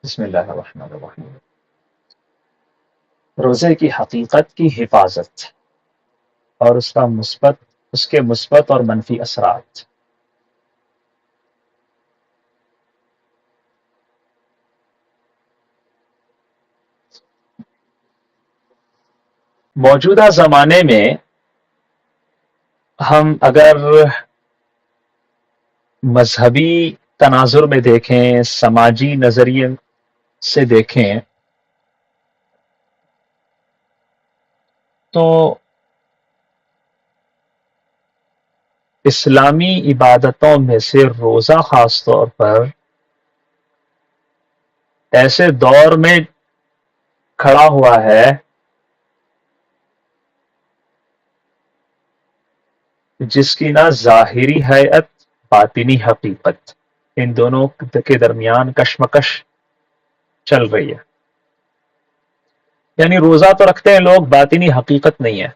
بسم اللہ الرحمن الرحیم۔ روزے کی حقیقت کی حفاظت اور اس کے مثبت اور منفی اثرات۔ موجودہ زمانے میں ہم اگر مذہبی تناظر میں دیکھیں، سماجی نظریے سے دیکھیں تو اسلامی عبادتوں میں سے روزہ خاص طور پر ایسے دور میں کھڑا ہوا ہے جس کی نہ ظاہری حیت باطنی حقیقت، ان دونوں کے درمیان کشمکش چل رہی ہے۔ یعنی روزہ تو رکھتے ہیں لوگ، باطنی حقیقت نہیں ہے۔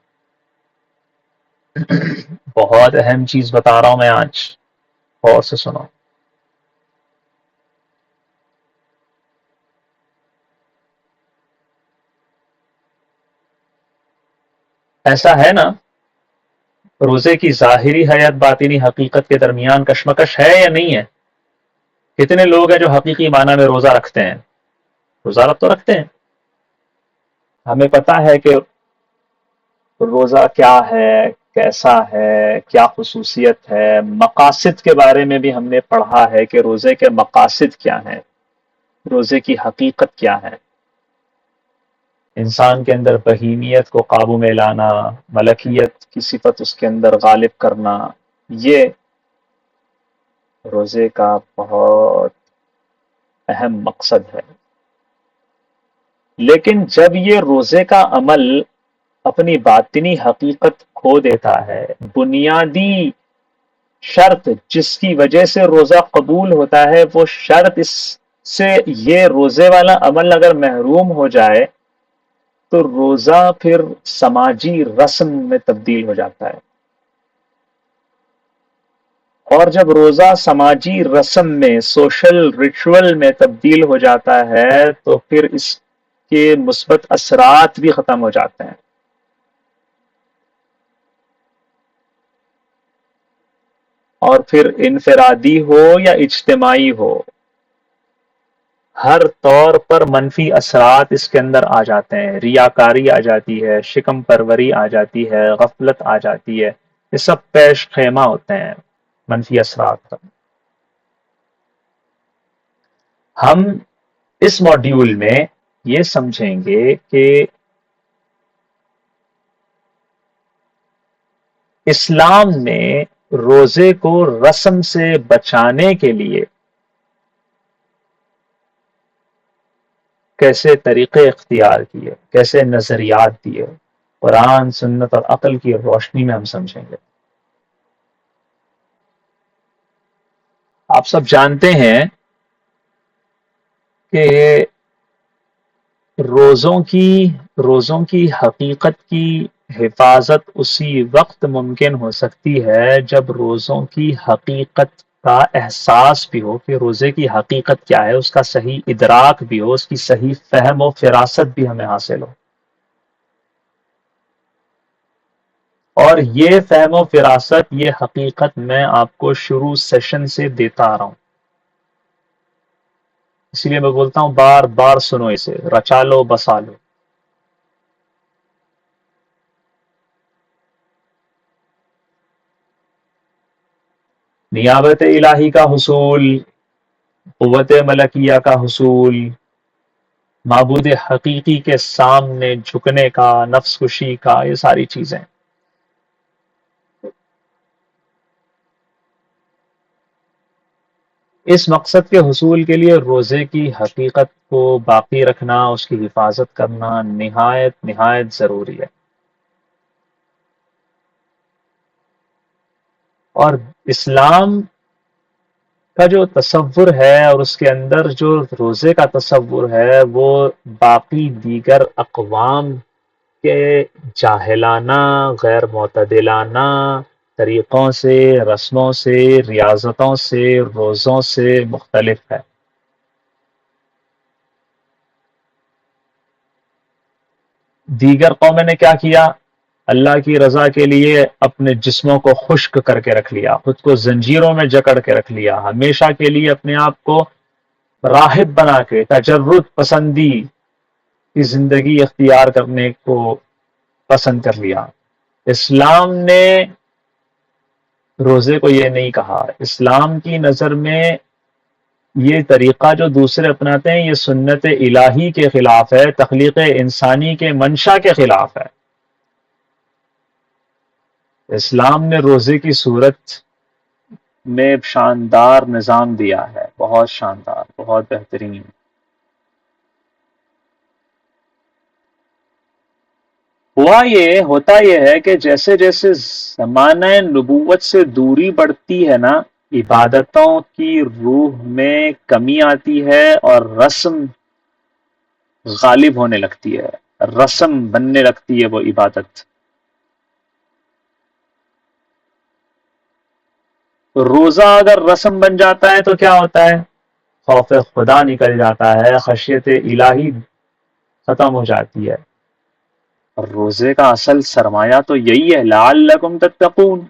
بہت اہم چیز بتا رہا ہوں میں آج، غور سے سنو۔ ایسا ہے نا، روزے کی ظاہری حیت باطنی حقیقت کے درمیان کشمکش ہے یا نہیں ہے؟ کتنے لوگ ہیں جو حقیقی معنی میں روزہ رکھتے ہیں؟ روزہ رکھ تو رکھتے ہیں، ہمیں پتہ ہے کہ روزہ کیا ہے، کیسا ہے، کیا خصوصیت ہے، مقاصد کے بارے میں بھی ہم نے پڑھا ہے کہ روزے کے مقاصد کیا ہیں، روزے کی حقیقت کیا ہے۔ انسان کے اندر بہیمیت کو قابو میں لانا، ملکیت کی صفت اس کے اندر غالب کرنا، یہ روزے کا بہت اہم مقصد ہے۔ لیکن جب یہ روزے کا عمل اپنی باطنی حقیقت کھو دیتا ہے، بنیادی شرط جس کی وجہ سے روزہ قبول ہوتا ہے، وہ شرط اس سے یہ روزے والا عمل اگر محروم ہو جائے تو روزہ پھر سماجی رسم میں تبدیل ہو جاتا ہے، اور جب روزہ سماجی رسم میں، سوشل ریچول میں تبدیل ہو جاتا ہے تو پھر اس کے مثبت اثرات بھی ختم ہو جاتے ہیں۔ اور پھر انفرادی ہو یا اجتماعی ہو، ہر طور پر منفی اثرات اس کے اندر آ جاتے ہیں۔ ریاکاری آ جاتی ہے، شکم پروری آ جاتی ہے، غفلت آ جاتی ہے، یہ سب پیش خیمہ ہوتے ہیں منفی اثرات کا۔ ہم اس موڈیول میں یہ سمجھیں گے کہ اسلام نے روزے کو رسم سے بچانے کے لیے کیسے طریقے اختیار کیے، کیسے نظریات دیے، قرآن، سنت اور عقل کی روشنی میں ہم سمجھیں گے۔ آپ سب جانتے ہیں کہ روزوں کی حقیقت کی حفاظت اسی وقت ممکن ہو سکتی ہے جب روزوں کی حقیقت کا احساس بھی ہو کہ روزے کی حقیقت کیا ہے، اس کا صحیح ادراک بھی ہو، اس کی صحیح فہم و فراست بھی ہمیں حاصل ہو۔ اور یہ فہم و فراست، یہ حقیقت میں آپ کو شروع سیشن سے دیتا آ رہا ہوں، اسی لیے میں بولتا ہوں بار بار سنو، اسے رچا لو بسا لو۔ نیابت الہی کا حصول، قوت ملکیہ کا حصول، معبود حقیقی کے سامنے جھکنے کا، نفس کشی کا، یہ ساری چیزیں۔ اس مقصد کے حصول کے لیے روزے کی حقیقت کو باقی رکھنا، اس کی حفاظت کرنا نہایت نہایت ضروری ہے۔ اور اسلام کا جو تصور ہے اور اس کے اندر جو روزے کا تصور ہے، وہ باقی دیگر اقوام کے جاہلانہ، غیر معتدلانہ طریقوں سے، رسموں سے، ریاضتوں سے، روزوں سے مختلف ہے۔ دیگر قومیں نے کیا کیا؟ اللہ کی رضا کے لیے اپنے جسموں کو خشک کر کے رکھ لیا، خود کو زنجیروں میں جکڑ کے رکھ لیا، ہمیشہ کے لیے اپنے آپ کو راہب بنا کے تجرد پسندی کی زندگی اختیار کرنے کو پسند کر لیا۔ اسلام نے روزے کو یہ نہیں کہا۔ اسلام کی نظر میں یہ طریقہ جو دوسرے اپناتے ہیں یہ سنت الہی کے خلاف ہے، تخلیق انسانی کے منشا کے خلاف ہے۔ اسلام نے روزے کی صورت میں شاندار نظام دیا ہے، بہت شاندار، بہت بہترین۔ ہوتا یہ ہے کہ جیسے جیسے زمانہ نبوت سے دوری بڑھتی ہے نا، عبادتوں کی روح میں کمی آتی ہے اور رسم غالب ہونے لگتی ہے، رسم بننے لگتی ہے وہ عبادت۔ تو روزہ اگر رسم بن جاتا ہے تو کیا ہوتا ہے؟ خوف خدا نکل جاتا ہے، خشیت الہی ختم ہو جاتی ہے۔ اور روزے کا اصل سرمایہ تو یہی ہے، لعلکم تتقون۔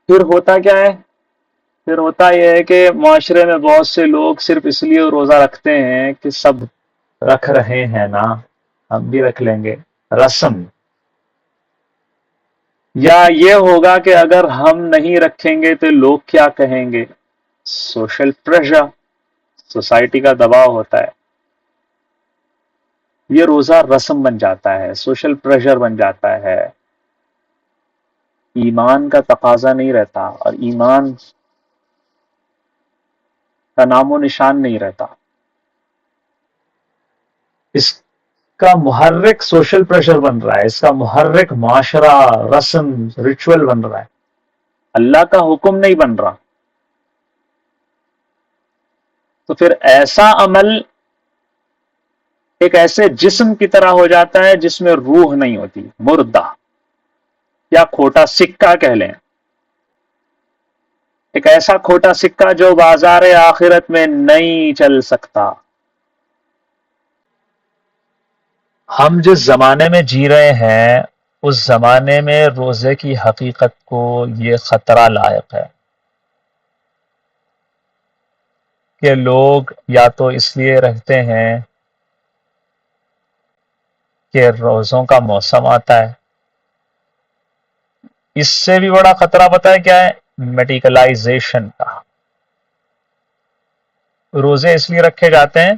پھر ہوتا کیا ہے؟ پھر ہوتا یہ ہے کہ معاشرے میں بہت سے لوگ صرف اس لیے روزہ رکھتے ہیں کہ سب رکھ رہے ہیں نا، ہم بھی رکھ لیں گے، رسم۔ یا یہ ہوگا کہ اگر ہم نہیں رکھیں گے تو لوگ کیا کہیں گے؟ سوشل پریشر، سوسائٹی کا دباؤ ہوتا ہے۔ یہ روزہ رسم بن جاتا ہے، سوشل پریشر بن جاتا ہے، ایمان کا تقاضا نہیں رہتا، اور ایمان کا نام و نشان نہیں رہتا۔ اس کا محرک سوشل پریشر بن رہا ہے، اس کا محرک معاشرہ، رسم، ریچول بن رہا ہے، اللہ کا حکم نہیں بن رہا۔ تو پھر ایسا عمل ایک ایسے جسم کی طرح ہو جاتا ہے جس میں روح نہیں ہوتی، مردہ یا کھوٹا سکہ کہہ لیں، ایک ایسا کھوٹا سکہ جو بازار آخرت میں نہیں چل سکتا۔ ہم جس زمانے میں جی رہے ہیں اس زمانے میں روزے کی حقیقت کو یہ خطرہ لاحق ہے کہ لوگ یا تو اس لیے رہتے ہیں کہ روزوں کا موسم آتا ہے، اس سے بھی بڑا خطرہ پتہ ہے کیا ہے؟ میڈیکلائزیشن کا۔ روزے اس لیے رکھے جاتے ہیں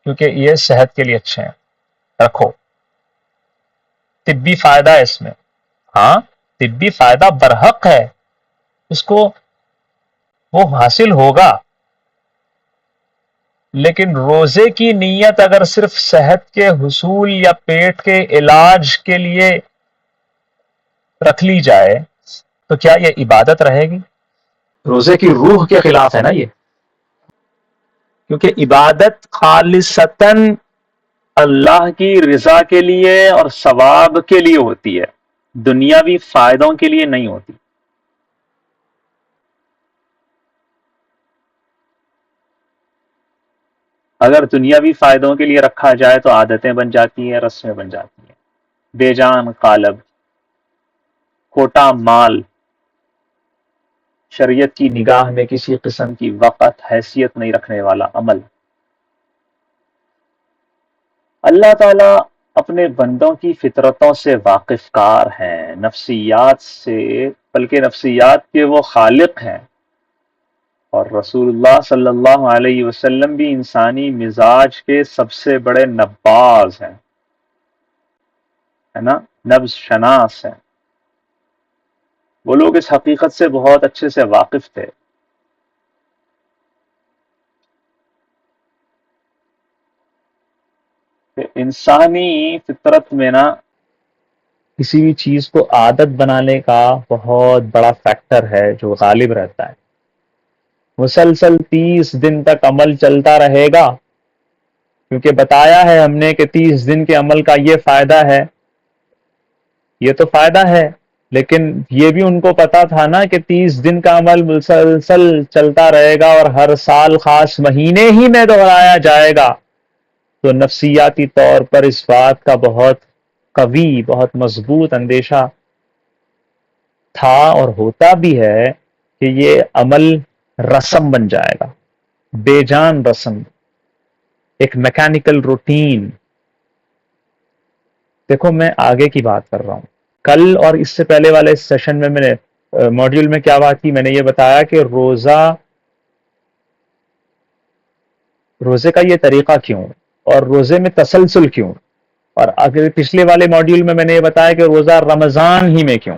کیونکہ یہ صحت کے لیے اچھے ہیں، رکھو، طبی فائدہ ہے اس میں، ہاں طبی فائدہ برحق ہے، اس کو وہ حاصل ہوگا، لیکن روزے کی نیت اگر صرف صحت کے حصول یا پیٹ کے علاج کے لیے رکھ لی جائے تو کیا یہ عبادت رہے گی؟ روزے کی روح کے خلاف ہے نا یہ، کیونکہ عبادت خالصتاً اللہ کی رضا کے لیے اور ثواب کے لیے ہوتی ہے، دنیاوی فائدوں کے لیے نہیں ہوتی۔ اگر دنیاوی فائدوں کے لیے رکھا جائے تو عادتیں بن جاتی ہیں، رسمیں بن جاتی ہیں، بے جان قالب، کھوٹا مال، شریعت کی نگاہ میں کسی قسم کی وقت حیثیت نہیں رکھنے والا عمل۔ اللہ تعالیٰ اپنے بندوں کی فطرتوں سے واقف کار ہیں، نفسیات سے، بلکہ نفسیات کے وہ خالق ہیں، اور رسول اللہ صلی اللہ علیہ وسلم بھی انسانی مزاج کے سب سے بڑے نباز ہیں، ہے نا، نبض شناس ہیں۔ وہ لوگ اس حقیقت سے بہت اچھے سے واقف تھے۔ کہ انسانی فطرت میں نا کسی بھی چیز کو عادت بنانے کا بہت بڑا فیکٹر ہے جو غالب رہتا ہے۔ مسلسل 30 دن تک عمل چلتا رہے گا، کیونکہ بتایا ہے ہم نے کہ 30 دن کے عمل کا یہ فائدہ ہے، یہ تو فائدہ ہے، لیکن یہ بھی ان کو پتا تھا نا کہ 30 دن کا عمل مسلسل چلتا رہے گا اور ہر سال خاص مہینے ہی میں دہرایا جائے گا، تو نفسیاتی طور پر اس بات کا بہت قوی، بہت مضبوط اندیشہ تھا اور ہوتا بھی ہے کہ یہ عمل رسم بن جائے گا، بے جان رسم، ایک میکینیکل روٹین۔ دیکھو میں آگے کی بات کر رہا ہوں، کل اور اس سے پہلے والے سیشن میں نے ماڈیول میں کیا بات کی، میں نے یہ بتایا کہ روزے کا یہ طریقہ کیوں، اور روزے میں تسلسل کیوں، اور اگر پچھلے والے ماڈیول میں نے یہ بتایا کہ روزہ رمضان ہی میں کیوں۔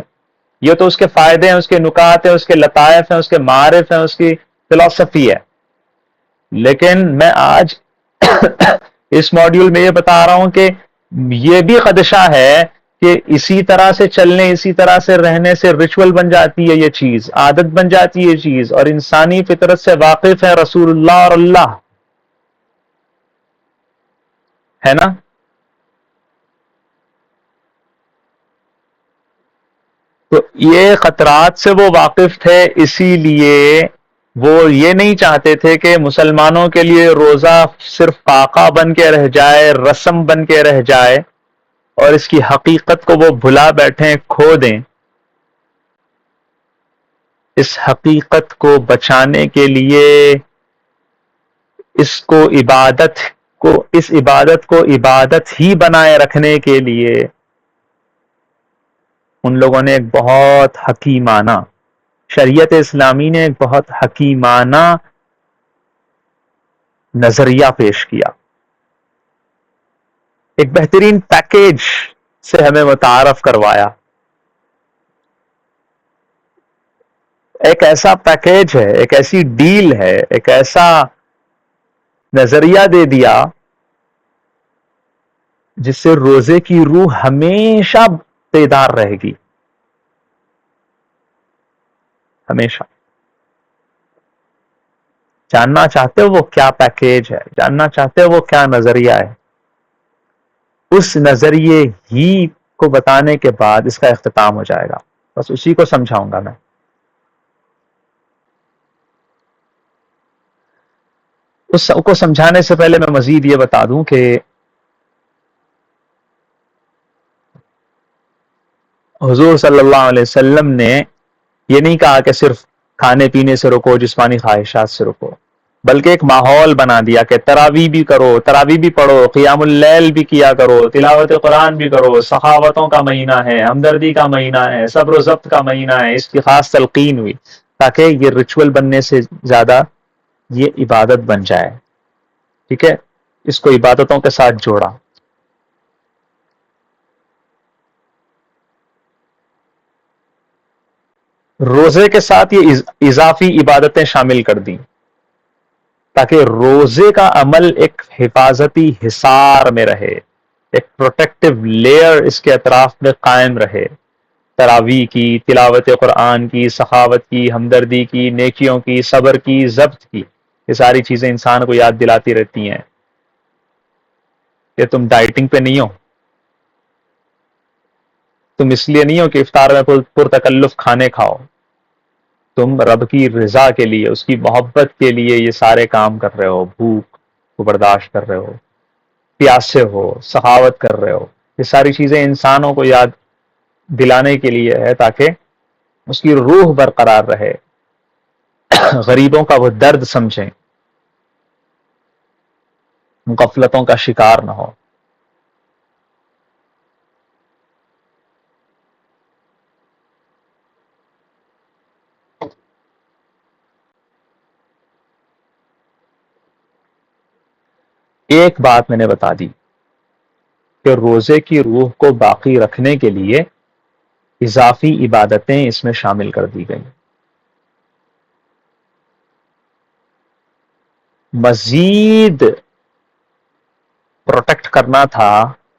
یہ تو اس کے فائدے ہیں، اس کے نکات ہیں، اس کے لطائف ہیں، اس کے معارف ہیں، اس کی فلسفی ہے، لیکن میں آج اس ماڈیول میں یہ بتا رہا ہوں کہ یہ بھی خدشہ ہے کہ اسی طرح سے چلنے، اسی طرح سے رہنے سے ریچول بن جاتی ہے یہ چیز، عادت بن جاتی ہے یہ چیز، اور انسانی فطرت سے واقف ہے رسول اللہ اور اللہ، ہے نا؟ تو یہ خطرات سے وہ واقف تھے، اسی لیے وہ یہ نہیں چاہتے تھے کہ مسلمانوں کے لیے روزہ صرف فاقہ بن کے رہ جائے، رسم بن کے رہ جائے، اور اس کی حقیقت کو وہ بھلا بیٹھیں، کھو دیں۔ اس حقیقت کو بچانے کے لیے، اس عبادت کو عبادت ہی بنائے رکھنے کے لیے ان لوگوں نے ایک بہت حکیمانہ، شریعت اسلامی نے ایک بہت حکیمانہ نظریہ پیش کیا، ایک بہترین پیکیج سے ہمیں متعارف کروایا، ایک ایسا پیکیج ہے، ایک ایسی ڈیل ہے، ایک ایسا نظریہ دے دیا جس سے روزے کی روح ہمیشہ بیدار رہے گی، ہمیشہ۔ جاننا چاہتے ہو وہ کیا پیکیج ہے، جاننا چاہتے ہو وہ کیا نظریہ ہے، اس نظریے ہی کو بتانے کے بعد اس کا اختتام ہو جائے گا، بس اسی کو سمجھاؤں گا میں۔ اس کو سمجھانے سے پہلے میں مزید یہ بتا دوں کہ حضور صلی اللہ علیہ وسلم نے یہ نہیں کہا کہ صرف کھانے پینے سے رکو، جسمانی خواہشات سے رکو، بلکہ ایک ماحول بنا دیا کہ تراویح بھی کرو، تراویح بھی پڑھو، قیام اللیل بھی کیا کرو، تلاوت قرآن بھی کرو، سخاوتوں کا مہینہ ہے، ہمدردی کا مہینہ ہے، صبر و ضبط کا مہینہ ہے، اس کی خاص تلقین ہوئی تاکہ یہ ریچول بننے سے زیادہ یہ عبادت بن جائے، ٹھیک ہے؟ اس کو عبادتوں کے ساتھ جوڑا۔ روزے کے ساتھ یہ اضافی عبادتیں شامل کر دیں تاکہ روزے کا عمل ایک حفاظتی حصار میں رہے، ایک پروٹیکٹیو لیئر اس کے اطراف میں قائم رہے، تراویح کی، تلاوت قرآن کی، سخاوت کی، ہمدردی کی، نیکیوں کی، صبر کی، ضبط کی، یہ ساری چیزیں انسان کو یاد دلاتی رہتی ہیں کہ تم ڈائٹنگ پہ نہیں ہو، تم اس لیے نہیں ہو کہ افطار میں پرتکلف کھانے کھاؤ، تم رب کی رضا کے لیے، اس کی محبت کے لیے یہ سارے کام کر رہے ہو، بھوک کو برداشت کر رہے ہو، پیاسے ہو، سخاوت کر رہے ہو، یہ ساری چیزیں انسانوں کو یاد دلانے کے لیے ہے تاکہ اس کی روح برقرار رہے، غریبوں کا وہ درد سمجھیں، غفلتوں کا شکار نہ ہو۔ ایک بات میں نے بتا دی کہ روزے کی روح کو باقی رکھنے کے لیے اضافی عبادتیں اس میں شامل کر دی گئیں، مزید پروٹیکٹ کرنا تھا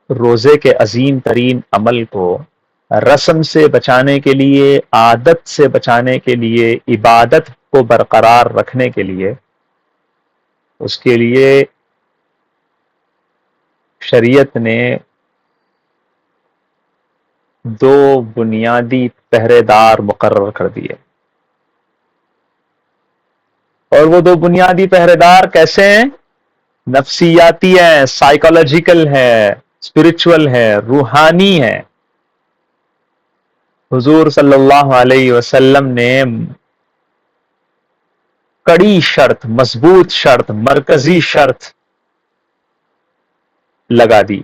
روزے کے عظیم ترین عمل کو، رسم سے بچانے کے لیے، عادت سے بچانے کے لیے، عبادت کو برقرار رکھنے کے لیے، اس کے لیے شریعت نے دو بنیادی پہرے دار مقرر کر دیے. اور وہ دو بنیادی پہرے دار کیسے ہیں؟ نفسیاتی ہیں، سائیکولوجیکل ہے، اسپرچول ہے، روحانی ہے. حضور صلی اللہ علیہ وسلم نے کڑی شرط، مضبوط شرط، مرکزی شرط لگا دی.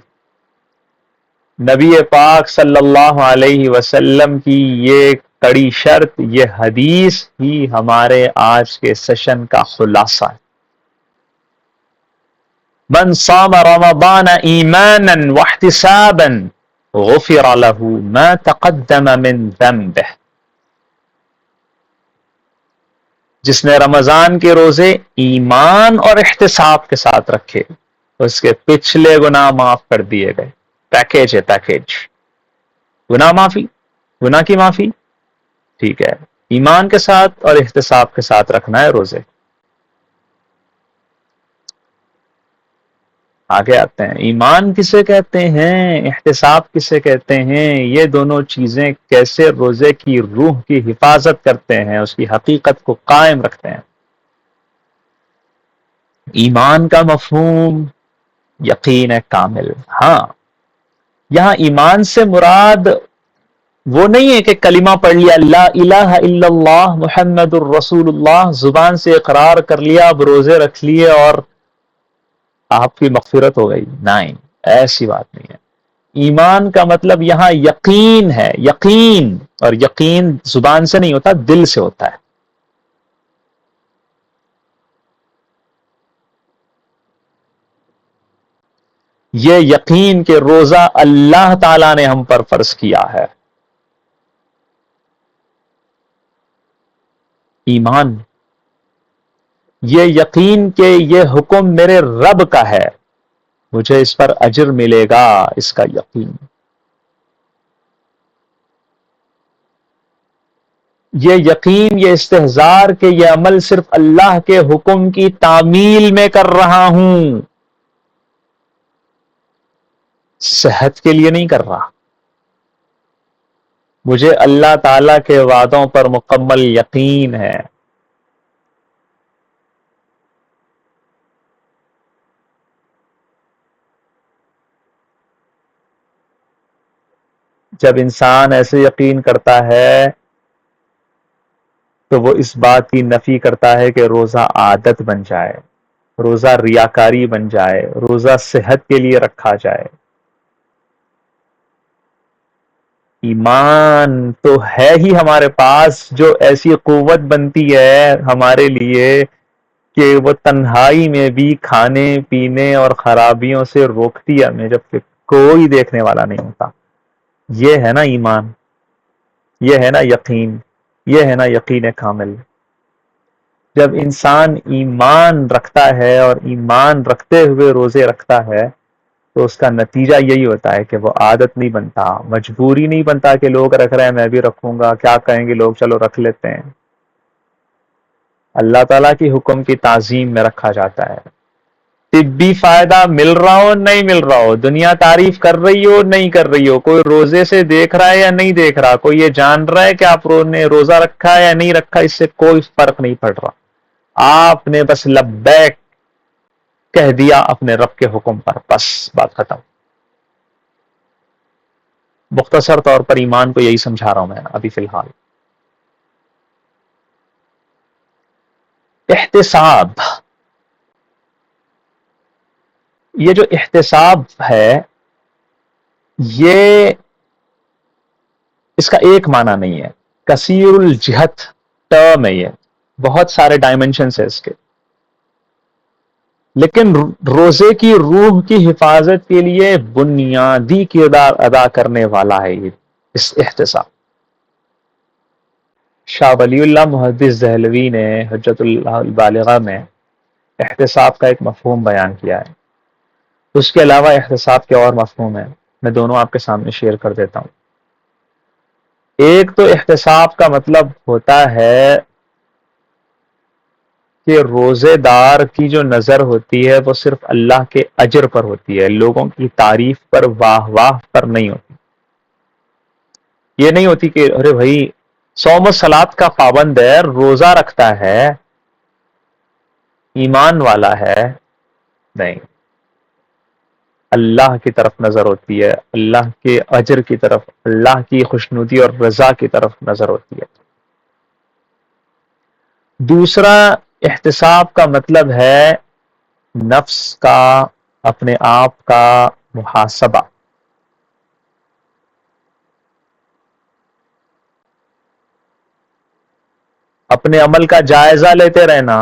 نبی پاک صلی اللہ علیہ وسلم کی یہ کڑی شرط، یہ حدیث ہی ہمارے آج کے سیشن کا خلاصہ ہے. من صام رمضان ایمانا واحتسابا غفر له ما تقدم من ذنبه. جس نے رمضان کے روزے ایمان اور احتساب کے ساتھ رکھے، اس کے پچھلے گناہ معاف کر دیے گئے. پیکیج ہے، پیکیج. گناہ معافی، گناہ کی معافی، ٹھیک ہے، ایمان کے ساتھ اور احتساب کے ساتھ رکھنا ہے روزے. آگے آتے ہیں، ایمان کسے کہتے ہیں، احتساب کسے کہتے ہیں، یہ دونوں چیزیں کیسے روزے کی روح کی حفاظت کرتے ہیں، اس کی حقیقت کو قائم رکھتے ہیں. ایمان کا مفہوم یقین کامل. ہاں، یہاں ایمان سے مراد وہ نہیں ہے کہ کلمہ پڑھ لیا لا الہ الا اللہ محمد الرسول اللہ، زبان سے اقرار کر لیا، اب روزے رکھ لیے اور آپ کی مغفرت ہو گئی. نہیں، ایسی بات نہیں ہے. ایمان کا مطلب یہاں یقین ہے، یقین. اور یقین زبان سے نہیں ہوتا، دل سے ہوتا ہے. یہ یقین کہ روزہ اللہ تعالی نے ہم پر فرض کیا ہے. ایمان یہ یقین کہ یہ حکم میرے رب کا ہے، مجھے اس پر اجر ملے گا، اس کا یقین. یہ یقین، یہ استحضار کہ یہ عمل صرف اللہ کے حکم کی تعمیل میں کر رہا ہوں، صحت کے لیے نہیں کر رہا. مجھے اللہ تعالی کے وعدوں پر مکمل یقین ہے. جب انسان ایسے یقین کرتا ہے تو وہ اس بات کی نفی کرتا ہے کہ روزہ عادت بن جائے، روزہ ریاکاری بن جائے، روزہ صحت کے لیے رکھا جائے. ایمان تو ہے ہی ہمارے پاس جو ایسی قوت بنتی ہے ہمارے لیے کہ وہ تنہائی میں بھی کھانے پینے اور خرابیوں سے روکتی ہے ہمیں، جبکہ کوئی دیکھنے والا نہیں ہوتا. یہ ہے نا ایمان، یہ ہے نا یقین، یہ ہے نا یقین کامل. جب انسان ایمان رکھتا ہے اور ایمان رکھتے ہوئے روزے رکھتا ہے تو اس کا نتیجہ یہی ہوتا ہے کہ وہ عادت نہیں بنتا، مجبوری نہیں بنتا کہ لوگ رکھ رہے ہیں میں بھی رکھوں گا، کیا کہیں گے لوگ، چلو رکھ لیتے ہیں. اللہ تعالیٰ کی حکم کی تعظیم میں رکھا جاتا ہے. طبی فائدہ مل رہا ہو نہیں مل رہا ہو، دنیا تعریف کر رہی ہو نہیں کر رہی ہو، کوئی روزے سے دیکھ رہا ہے یا نہیں دیکھ رہا، کوئی یہ جان رہا ہے کہ آپ نے روزہ رکھا ہے یا نہیں رکھا، اس سے کوئی فرق نہیں پڑ رہا. آپ نے بس لبیک کہہ دیا اپنے رب کے حکم پر، بس بات ختم. مختصر طور پر ایمان کو یہی سمجھا رہا ہوں میں ابھی فی الحال. احتساب، یہ جو احتساب ہے یہ اس کا ایک معنی نہیں ہے، کثیر الجہت ٹرم ہے، یہ بہت سارے ڈائمنشنز ہیں اس کے. لیکن روزے کی روح کی حفاظت کے لیے بنیادی کردار ادا کرنے والا ہے یہ اس احتساب. شاہ ولی اللہ محدث دہلوی نے حجت اللہ البالغہ میں احتساب کا ایک مفہوم بیان کیا ہے. اس کے علاوہ احتساب کے اور مفہوم ہیں، میں دونوں آپ کے سامنے شیئر کر دیتا ہوں. ایک تو احتساب کا مطلب ہوتا ہے کہ روزے دار کی جو نظر ہوتی ہے وہ صرف اللہ کے اجر پر ہوتی ہے، لوگوں کی تعریف پر، واہ واہ پر نہیں ہوتی. یہ نہیں ہوتی کہ ارے بھائی صوم و صلات کا پابند ہے، روزہ رکھتا ہے، ایمان والا ہے. نہیں، اللہ کی طرف نظر ہوتی ہے، اللہ کے اجر کی طرف، اللہ کی خوشنودی اور رضا کی طرف نظر ہوتی ہے. دوسرا، احتساب کا مطلب ہے نفس کا، اپنے آپ کا محاسبہ. اپنے عمل کا جائزہ لیتے رہنا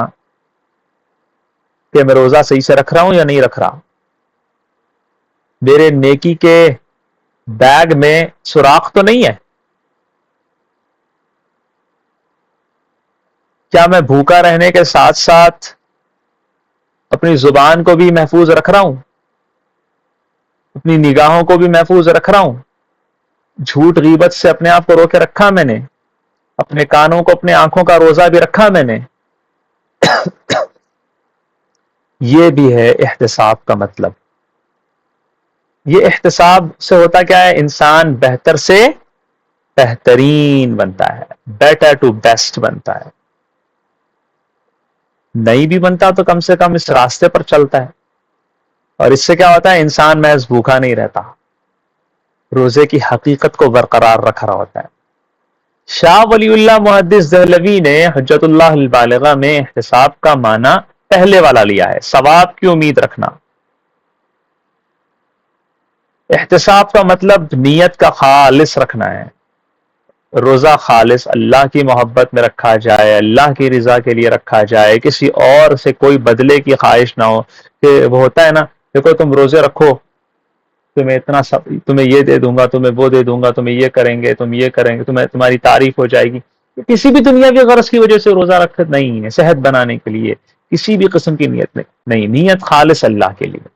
کہ میں روزہ صحیح سے رکھ رہا ہوں یا نہیں رکھ رہا، میرے نیکی کے بیگ میں سوراخ تو نہیں ہے، کیا میں بھوکا رہنے کے ساتھ ساتھ اپنی زبان کو بھی محفوظ رکھ رہا ہوں، اپنی نگاہوں کو بھی محفوظ رکھ رہا ہوں، جھوٹ غیبت سے اپنے آپ کو روکے رکھا میں نے، اپنے کانوں کو، اپنے آنکھوں کا روزہ بھی رکھا میں نے. یہ بھی ہے احتساب کا مطلب. یہ احتساب سے ہوتا کیا ہے؟ انسان بہتر سے بہترین بنتا ہے، بیٹر ٹو بیسٹ بنتا ہے. نہیں بھی بنتا تو کم سے کم اس راستے پر چلتا ہے. اور اس سے کیا ہوتا ہے؟ انسان محض بھوکا نہیں رہتا، روزے کی حقیقت کو برقرار رکھ رہا ہوتا ہے. شاہ ولی اللہ محدث دہلوی نے حجت اللہ البالغہ میں احتساب کا معنی پہلے والا لیا ہے، ثواب کی امید رکھنا. احتساب کا مطلب نیت کا خالص رکھنا ہے. روزہ خالص اللہ کی محبت میں رکھا جائے، اللہ کی رضا کے لیے رکھا جائے، کسی اور سے کوئی بدلے کی خواہش نہ ہو. کہ وہ ہوتا ہے نا، دیکھو تم روزے رکھو، تمہیں اتنا تمہیں یہ دے دوں گا، تمہیں وہ دے دوں گا، تمہیں یہ کریں گے، تم یہ کریں گے، تمہاری تعریف ہو جائے گی. کسی بھی دنیا کی غرض کی وجہ سے روزہ رکھ نہیں ہے، صحت بنانے کے لیے کسی بھی قسم کی نیت نہیں، نیت خالص اللہ کے لیے.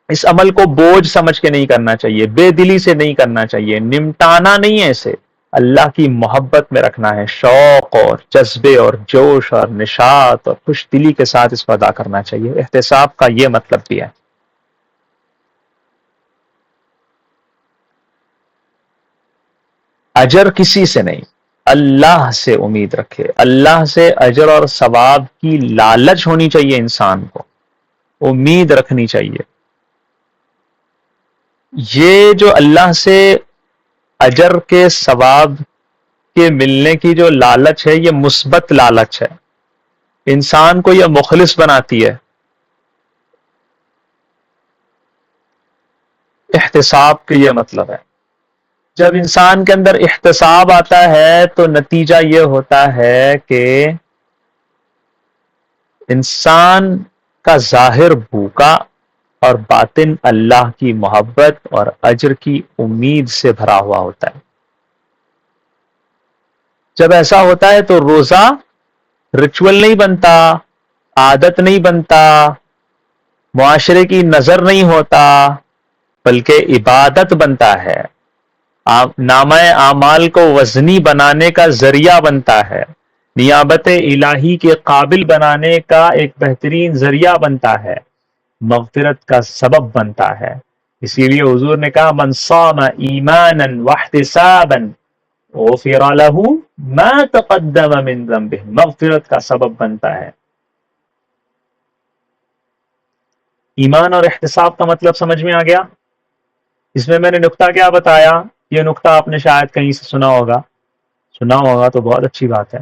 اس عمل کو بوجھ سمجھ کے نہیں کرنا چاہیے، بے دلی سے نہیں کرنا چاہیے، نمٹانا نہیں ہے اسے، اللہ کی محبت میں رکھنا ہے، شوق اور جذبے اور جوش اور نشاط اور خوش دلی کے ساتھ اس کو ادا کرنا چاہیے. احتساب کا یہ مطلب بھی ہے. اجر کسی سے نہیں، اللہ سے امید رکھے، اللہ سے اجر اور ثواب کی لالچ ہونی چاہیے، انسان کو امید رکھنی چاہیے. یہ جو اللہ سے اجر کے ثواب کے ملنے کی جو لالچ ہے، یہ مثبت لالچ ہے، انسان کو یہ مخلص بناتی ہے. احتساب کے یہ مطلب ہے. جب انسان کے اندر احتساب آتا ہے تو نتیجہ یہ ہوتا ہے کہ انسان کا ظاہر بھوکا اور باطن اللہ کی محبت اور اجر کی امید سے بھرا ہوا ہوتا ہے. جب ایسا ہوتا ہے تو روزہ ریچول نہیں بنتا، عادت نہیں بنتا، معاشرے کی نظر نہیں ہوتا، بلکہ عبادت بنتا ہے، نامہ اعمال کو وزنی بنانے کا ذریعہ بنتا ہے، نیابت الہی کے قابل بنانے کا ایک بہترین ذریعہ بنتا ہے، مغفرت کا سبب بنتا ہے. اسی لیے حضور نے کہا من صام ایمانا واحتسابا غفر له ما تقدم من ذنبه، مغفرت کا سبب بنتا ہے. ایمان اور احتساب کا مطلب سمجھ میں آ گیا؟ اس میں نے نقطہ کیا بتایا؟ یہ نقطہ آپ نے شاید کہیں سے سنا ہوگا تو بہت اچھی بات ہے.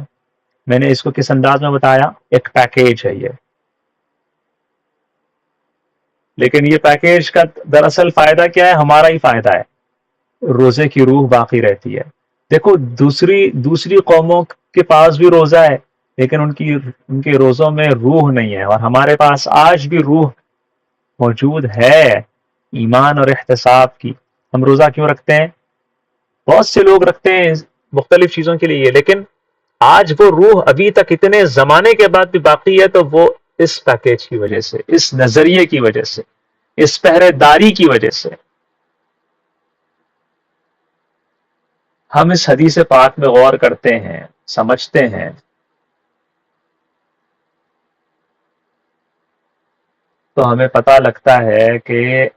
میں نے اس کو کس انداز میں بتایا؟ ایک پیکیج ہے یہ، لیکن یہ پیکیج کا دراصل فائدہ کیا ہے؟ ہمارا ہی فائدہ ہے، روزے کی روح باقی رہتی ہے. دیکھو دوسری قوموں کے پاس بھی روزہ ہے، لیکن ان کے روزوں میں روح نہیں ہے، اور ہمارے پاس آج بھی روح موجود ہے ایمان اور احتساب کی. ہم روزہ کیوں رکھتے ہیں؟ بہت سے لوگ رکھتے ہیں مختلف چیزوں کے لیے، لیکن آج وہ روح ابھی تک اتنے زمانے کے بعد بھی باقی ہے، تو وہ اس پیکیج کی وجہ سے، اس نظریے کی وجہ سے، اس پہرے داری کی وجہ سے. ہم اس حدیث پاک میں غور کرتے ہیں، سمجھتے ہیں، تو ہمیں پتہ لگتا ہے کہ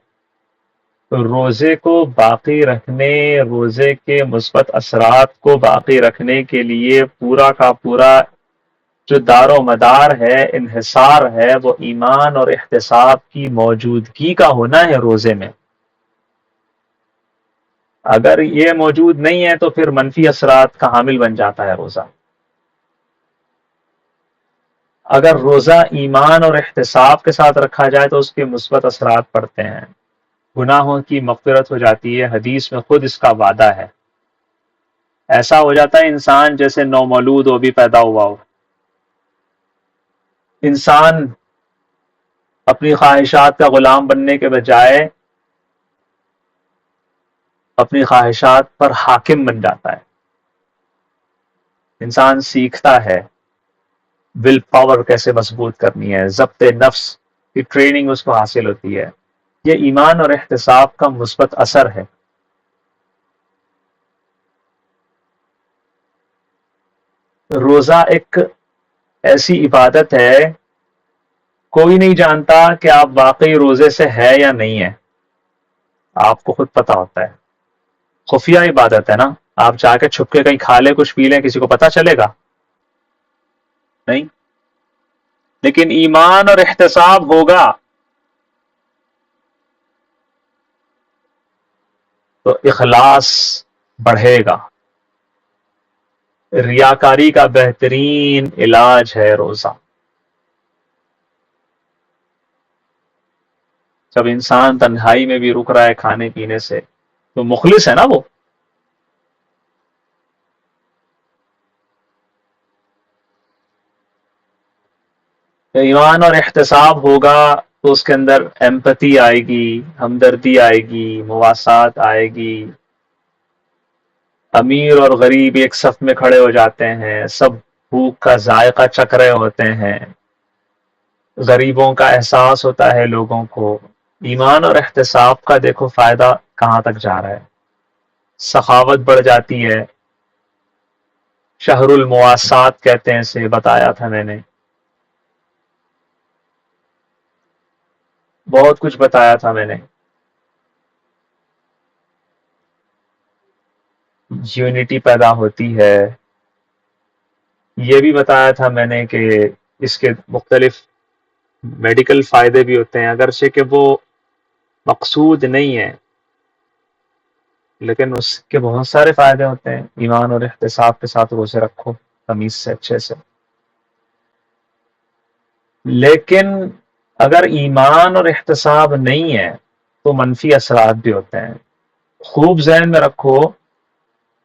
روزے کو باقی رکھنے، روزے کے مثبت اثرات کو باقی رکھنے کے لیے پورا کا پورا جو دار و مدار ہے، انحصار ہے، وہ ایمان اور احتساب کی موجودگی کا ہونا ہے روزے میں۔ اگر یہ موجود نہیں ہے تو پھر منفی اثرات کا حامل بن جاتا ہے روزہ۔ اگر روزہ ایمان اور احتساب کے ساتھ رکھا جائے تو اس کے مثبت اثرات پڑتے ہیں، گناہوں کی مغفرت ہو جاتی ہے، حدیث میں خود اس کا وعدہ ہے۔ ایسا ہو جاتا ہے انسان جیسے نومولود وہ بھی پیدا ہوا ہو۔ انسان اپنی خواہشات کا غلام بننے کے بجائے اپنی خواہشات پر حاکم بن جاتا ہے۔ انسان سیکھتا ہے ول پاور کیسے مضبوط کرنی ہے، ضبط نفس کی ٹریننگ اس کو حاصل ہوتی ہے۔ یہ ایمان اور احتساب کا مثبت اثر ہے۔ روزہ ایک ایسی عبادت ہے، کوئی نہیں جانتا کہ آپ واقعی روزے سے ہے یا نہیں ہے، آپ کو خود پتا ہوتا ہے۔ خفیہ عبادت ہے نا، آپ جا کے چھپ کے کہیں کھا لیں، کچھ پی لیں، کسی کو پتا چلے گا نہیں۔ لیکن ایمان اور احتساب ہوگا تو اخلاص بڑھے گا۔ ریاکاری کا بہترین علاج ہے روزہ۔ جب انسان تنہائی میں بھی رک رہا ہے کھانے پینے سے تو مخلص ہے نا وہ۔ ایمان اور احتساب ہوگا تو اس کے اندر ایمپتھی آئے گی، ہمدردی آئے گی، مواسات آئے گی۔ امیر اور غریب ایک صف میں کھڑے ہو جاتے ہیں، سب بھوک کا ذائقہ چکھ رہے ہوتے ہیں، غریبوں کا احساس ہوتا ہے لوگوں کو۔ ایمان اور احتساب کا دیکھو فائدہ کہاں تک جا رہا ہے، سخاوت بڑھ جاتی ہے۔ شہر المواسات کہتے ہیں اسے، بتایا تھا میں نے، بہت کچھ بتایا تھا میں نے۔ یونٹی پیدا ہوتی ہے، یہ بھی بتایا تھا میں نے کہ اس کے مختلف میڈیکل فائدے بھی ہوتے ہیں، اگرچہ کہ وہ مقصود نہیں ہے لیکن اس کے بہت سارے فائدے ہوتے ہیں۔ ایمان اور احتساب کے ساتھ روزے رکھو تمیز سے، اچھے سے۔ لیکن اگر ایمان اور احتساب نہیں ہے تو منفی اثرات بھی ہوتے ہیں۔ خوب ذہن میں رکھو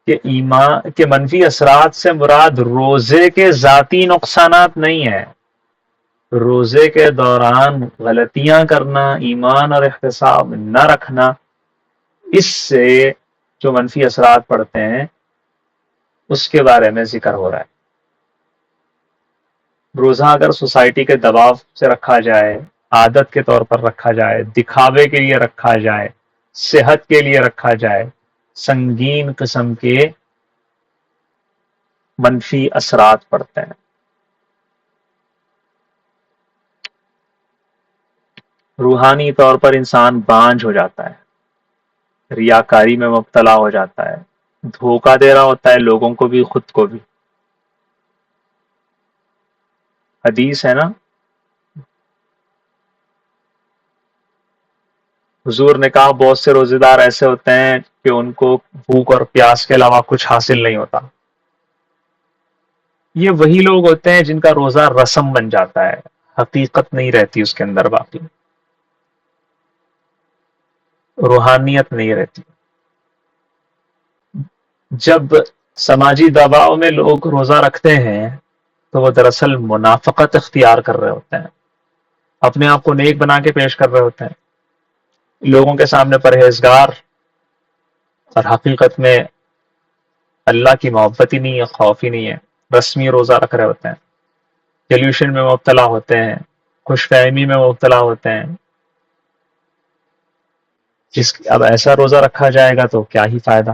کہ ایمان کے منفی اثرات سے مراد روزے کے ذاتی نقصانات نہیں ہیں، روزے کے دوران غلطیاں کرنا، ایمان اور احتساب نہ رکھنا، اس سے جو منفی اثرات پڑتے ہیں اس کے بارے میں ذکر ہو رہا ہے۔ روزہ اگر سوسائٹی کے دباؤ سے رکھا جائے، عادت کے طور پر رکھا جائے، دکھاوے کے لیے رکھا جائے، صحت کے لیے رکھا جائے، سنگین قسم کے منفی اثرات پڑتے ہیں۔ روحانی طور پر انسان بانجھ ہو جاتا ہے، ریاکاری میں مبتلا ہو جاتا ہے، دھوکہ دے رہا ہوتا ہے لوگوں کو بھی، خود کو بھی۔ حدیث ہے نا، حضور نے کہا بہت سے روزے دار ایسے ہوتے ہیں کہ ان کو بھوک اور پیاس کے علاوہ کچھ حاصل نہیں ہوتا۔ یہ وہی لوگ ہوتے ہیں جن کا روزہ رسم بن جاتا ہے، حقیقت نہیں رہتی اس کے اندر، باقی روحانیت نہیں رہتی۔ جب سماجی دباؤ میں لوگ روزہ رکھتے ہیں تو وہ دراصل منافقت اختیار کر رہے ہوتے ہیں، اپنے آپ کو نیک بنا کے پیش کر رہے ہوتے ہیں، لوگوں کے سامنے پرہیزگار، اور حقیقت میں اللہ کی محبت ہی نہیں ہے، خوف ہی نہیں ہے، رسمی روزہ رکھ رہے ہوتے ہیں، ڈیلیوشن میں مبتلا ہوتے ہیں، خوش فہمی میں مبتلا ہوتے ہیں۔ اب ایسا روزہ رکھا جائے گا تو کیا ہی فائدہ۔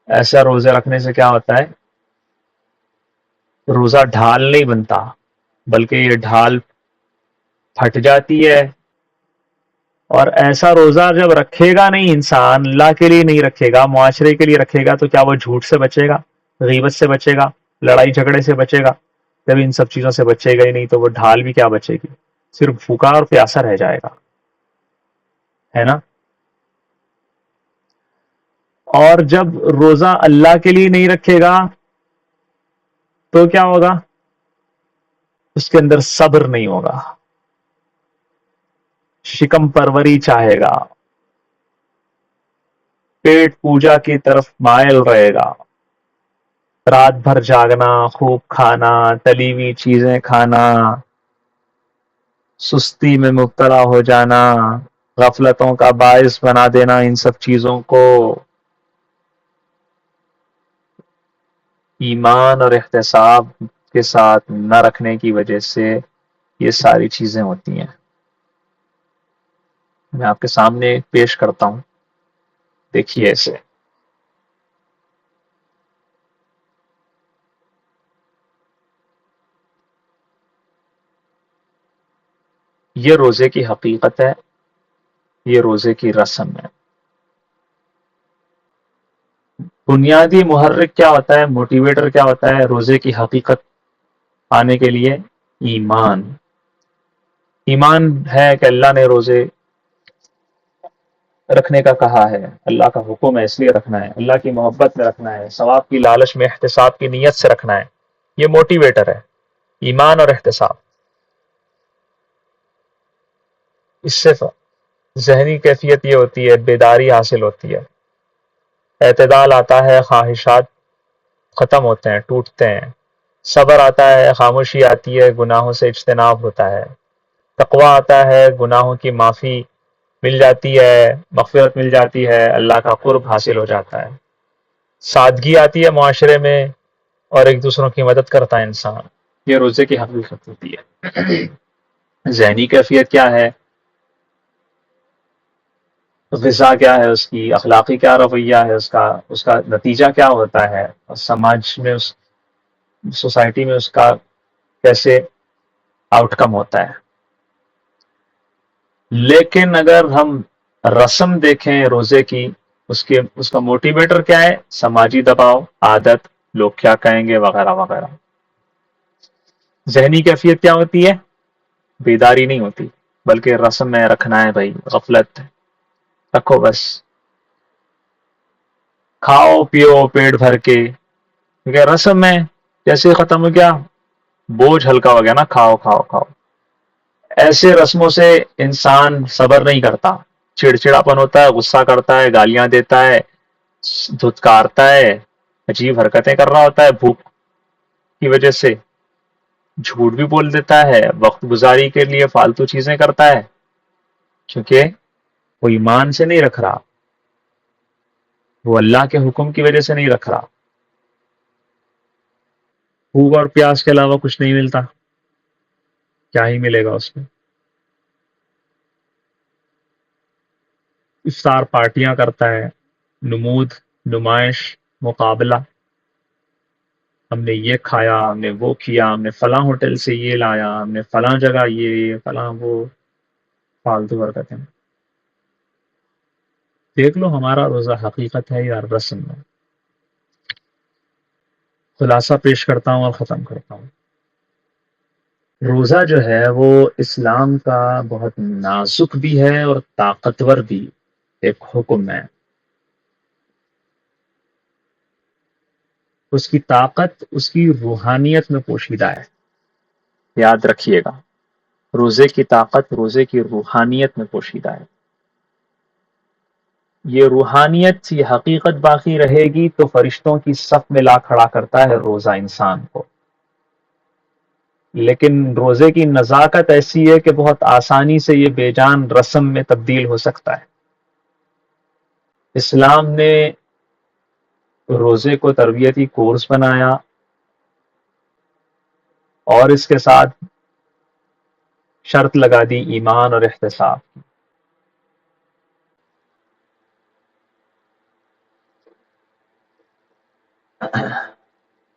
ایسا روزے رکھنے سے کیا ہوتا ہے، روزہ ڈھال نہیں بنتا بلکہ یہ ڈھال پھٹ جاتی ہے، اور ایسا روزہ جب رکھے گا نہیں انسان، اللہ کے لیے نہیں رکھے گا، معاشرے کے لیے رکھے گا، تو کیا وہ جھوٹ سے بچے گا، غیبت سے بچے گا، لڑائی جھگڑے سے بچے گا؟ جب ان سب چیزوں سے بچے گا ہی نہیں تو وہ ڈھال بھی کیا بچے گی، صرف بھوکا اور پیاسا رہ جائے گا، ہے نا؟ اور جب روزہ اللہ کے لیے نہیں رکھے گا تو کیا ہوگا؟ اس کے اندر صبر نہیں ہوگا، شکم پروری چاہے گا، پیٹ پوجا کی طرف مائل رہے گا، رات بھر جاگنا، خوب کھانا، تلی ہوئی چیزیں کھانا، سستی میں مبتلا ہو جانا، غفلتوں کا باعث بنا دینا ان سب چیزوں کو، ایمان اور احتساب کے ساتھ نہ رکھنے کی وجہ سے یہ ساری چیزیں ہوتی ہیں۔ میں آپ کے سامنے پیش کرتا ہوں، دیکھیے اسے۔ یہ روزے کی حقیقت ہے، یہ روزے کی رسم ہے۔ بنیادی محرک کیا ہوتا ہے، موٹیویٹر کیا ہوتا ہے روزے کی حقیقت آنے کے لیے؟ ایمان۔ ایمان ہے کہ اللہ نے روزے رکھنے کا کہا ہے، اللہ کا حکم ہے اس لیے رکھنا ہے، اللہ کی محبت میں رکھنا ہے، ثواب کی لالچ میں احتساب کی نیت سے رکھنا ہے، یہ موٹیویٹر ہے، ایمان اور احتساب۔ اس سے ذہنی کیفیت یہ ہوتی ہے، بیداری حاصل ہوتی ہے، اعتدال آتا ہے، خواہشات ختم ہوتے ہیں، ٹوٹتے ہیں، صبر آتا ہے، خاموشی آتی ہے، گناہوں سے اجتناب ہوتا ہے، تقوی آتا ہے، گناہوں کی معافی مل جاتی ہے، مغفرت مل جاتی ہے، اللہ کا قرب حاصل ہو جاتا ہے، سادگی آتی ہے معاشرے میں، اور ایک دوسروں کی مدد کرتا ہے انسان۔ یہ روزے کی حقیقت ہوتی ہے۔ ذہنی کیفیت کیا ہے، غذا کیا ہے اس کی، اخلاقی کیا رویہ ہے اس کا نتیجہ کیا ہوتا ہے، اور سماج میں، اس سوسائٹی میں اس کا کیسے آؤٹ کم ہوتا ہے۔ لیکن اگر ہم رسم دیکھیں روزے کی، اس کا موٹیویٹر کیا ہے؟ سماجی دباؤ، عادت، لوگ کیا کہیں گے، وغیرہ وغیرہ۔ ذہنی کیفیت کیا ہوتی ہے؟ بیداری نہیں ہوتی، بلکہ رسم میں رکھنا ہے بھائی، غفلت رکھو بس، کھاؤ پیو پیٹ بھر کے، کیونکہ رسم میں جیسے ہی ختم ہو گیا، بوجھ ہلکا ہو گیا نا، کھاؤ کھاؤ کھاؤ۔ ایسے رسموں سے انسان صبر نہیں کرتا، چڑچڑاپن ہوتا ہے، غصہ کرتا ہے، گالیاں دیتا ہے، دھتکارتا ہے، عجیب حرکتیں کر رہا ہوتا ہے بھوک کی وجہ سے، جھوٹ بھی بول دیتا ہے، وقت گزاری کے لیے فالتو چیزیں کرتا ہے، کیونکہ وہ ایمان سے نہیں رکھ رہا، وہ اللہ کے حکم کی وجہ سے نہیں رکھ رہا۔ بھوک اور پیاس کے علاوہ کچھ نہیں ملتا، کیا ہی ملے گا اس میں؟ افطار پارٹیاں کرتا ہے، نمود، نمائش، مقابلہ، ہم نے یہ کھایا، ہم نے وہ کیا، ہم نے فلاں ہوٹل سے یہ لایا، ہم نے فلاں جگہ یہ فلاں وہ، فالتو حرکتیں۔ دیکھ لو ہمارا روزہ حقیقت ہے یا رسم ہے؟ خلاصہ پیش کرتا ہوں اور ختم کرتا ہوں۔ روزہ جو ہے وہ اسلام کا بہت نازک بھی ہے اور طاقتور بھی ایک حکم ہے۔ اس کی طاقت اس کی روحانیت میں پوشیدہ ہے، یاد رکھیے گا، روزے کی طاقت روزے کی روحانیت میں پوشیدہ ہے۔ یہ روحانیت، یہ حقیقت باقی رہے گی تو فرشتوں کی صف میں لا کھڑا کرتا ہے روزہ انسان کو۔ لیکن روزے کی نزاکت ایسی ہے کہ بہت آسانی سے یہ بے جان رسم میں تبدیل ہو سکتا ہے۔ اسلام نے روزے کو تربیتی کورس بنایا، اور اس کے ساتھ شرط لگا دی ایمان اور احتساب کی۔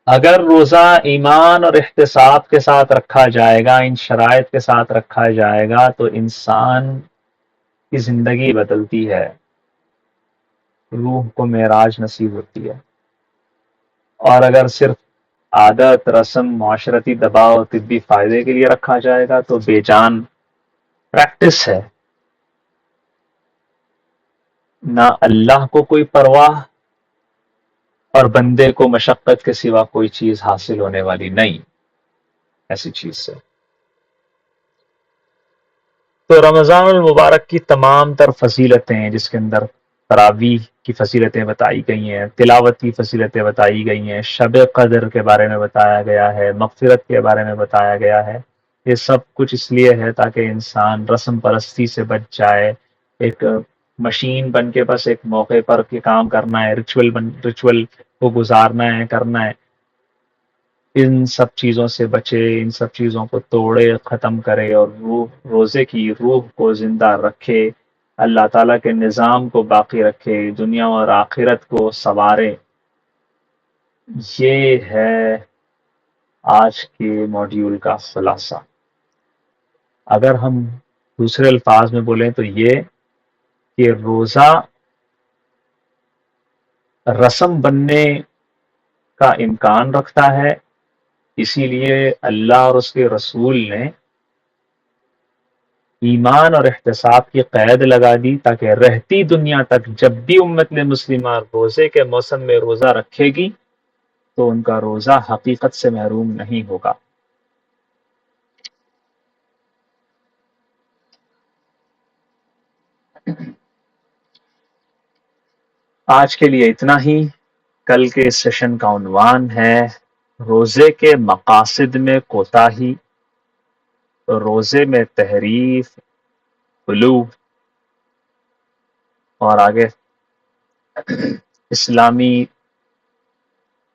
اگر روزہ ایمان اور احتساب کے ساتھ رکھا جائے گا، ان شرائط کے ساتھ رکھا جائے گا، تو انسان کی زندگی بدلتی ہے، روح کو معراج نصیب ہوتی ہے۔ اور اگر صرف عادت، رسم، معاشرتی دباؤ، طبی فائدے کے لیے رکھا جائے گا تو بے جان پریکٹس ہے، نہ اللہ کو کوئی پرواہ اور بندے کو مشقت کے سوا کوئی چیز حاصل ہونے والی نہیں ایسی چیز سے۔ تو رمضان المبارک کی تمام تر فضیلتیں، جس کے اندر تراویح کی فضیلتیں بتائی گئی ہیں، تلاوت کی فضیلتیں بتائی گئی ہیں، شب قدر کے بارے میں بتایا گیا ہے، مغفرت کے بارے میں بتایا گیا ہے، یہ سب کچھ اس لیے ہے تاکہ انسان رسم پرستی سے بچ جائے، ایک مشین بن کے بس ایک موقع پر کے کام کرنا ہے، ریچول کو گزارنا ہے، کرنا ہے، ان سب چیزوں سے بچے، ان سب چیزوں کو توڑے، ختم کرے، اور روزے کی روح کو زندہ رکھے، اللہ تعالیٰ کے نظام کو باقی رکھے، دنیا اور آخرت کو سنوارے۔ یہ ہے آج کے ماڈیول کا خلاصہ۔ اگر ہم دوسرے الفاظ میں بولیں تو یہ کہ روزہ رسم بننے کا امکان رکھتا ہے، اسی لیے اللہ اور اس کے رسول نے ایمان اور احتساب کی قید لگا دی تاکہ رہتی دنیا تک جب بھی امت مسلمہ روزے کے موسم میں روزہ رکھے گی تو ان کا روزہ حقیقت سے محروم نہیں ہوگا۔ آج کے لیے اتنا ہی۔ کل کے سیشن کا عنوان ہے روزے کے مقاصد میں کوتاہی، روزے میں تحریف، غلو، اور آگے اسلامی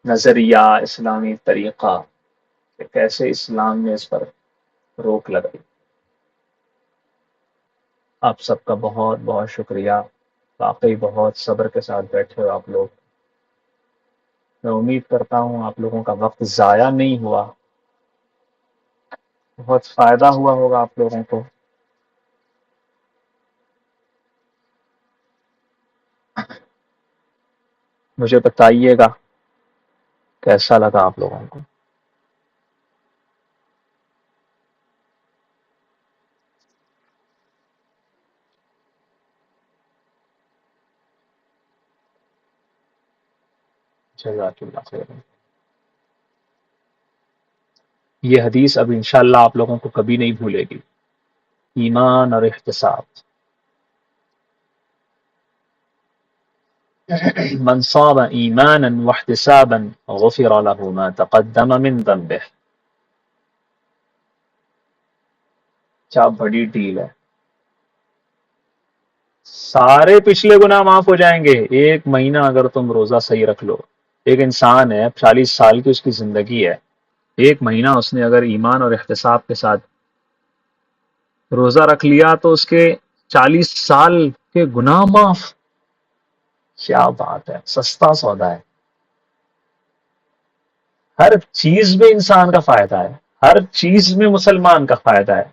نظریہ، اسلامی طریقہ کہ کیسے اسلام نے اس پر روک لگائی۔ آپ سب کا بہت بہت شکریہ، واقعی بہت صبر کے ساتھ بیٹھے ہو آپ لوگ۔ میں امید کرتا ہوں آپ لوگوں کا وقت ضائع نہیں ہوا، بہت فائدہ ہوا ہوگا آپ لوگوں کو۔ مجھے بتائیے گا کیسا لگا آپ لوگوں کو۔ جزاک اللہ خیر۔ یہ حدیث اب انشاءاللہ آپ لوگوں کو کبھی نہیں بھولے گی، ایمان اور احتساب۔ من صام ایمانا واحتسابا غفر له ما تقدم من ذنبه۔ کیا بڑی ڈیل ہے، سارے پچھلے گناہ معاف ہو جائیں گے ایک مہینہ اگر تم روزہ صحیح رکھ لو۔ ایک انسان ہے 40 سال کی اس کی زندگی ہے، ایک مہینہ اس نے اگر ایمان اور احتساب کے ساتھ روزہ رکھ لیا تو اس کے 40 سال کے گناہ معاف۔ کیا بات ہے، سستا سودا ہے۔ ہر چیز میں انسان کا فائدہ ہے، ہر چیز میں مسلمان کا فائدہ ہے۔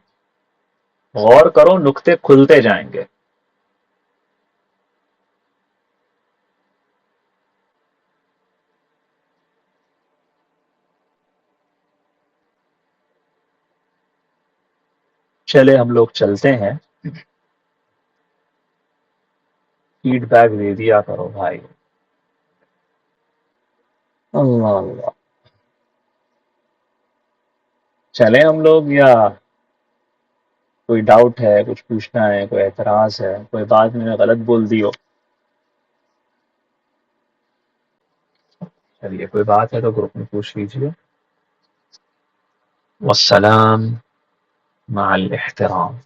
غور کرو، نقطے کھلتے جائیں گے۔ چلے ہم لوگ چلتے ہیں، فیڈ بیک دے دیا کرو بھائی۔ اللہ اللہ، چلیں ہم لوگ، یا کوئی ڈاؤٹ ہے، کچھ پوچھنا ہے، کوئی اعتراض ہے، کوئی بات میں نے غلط بول دی ہو؟ چلیے کوئی بات ہے تو گروپ میں پوچھ لیجیے۔ والسلام مع الاحترام۔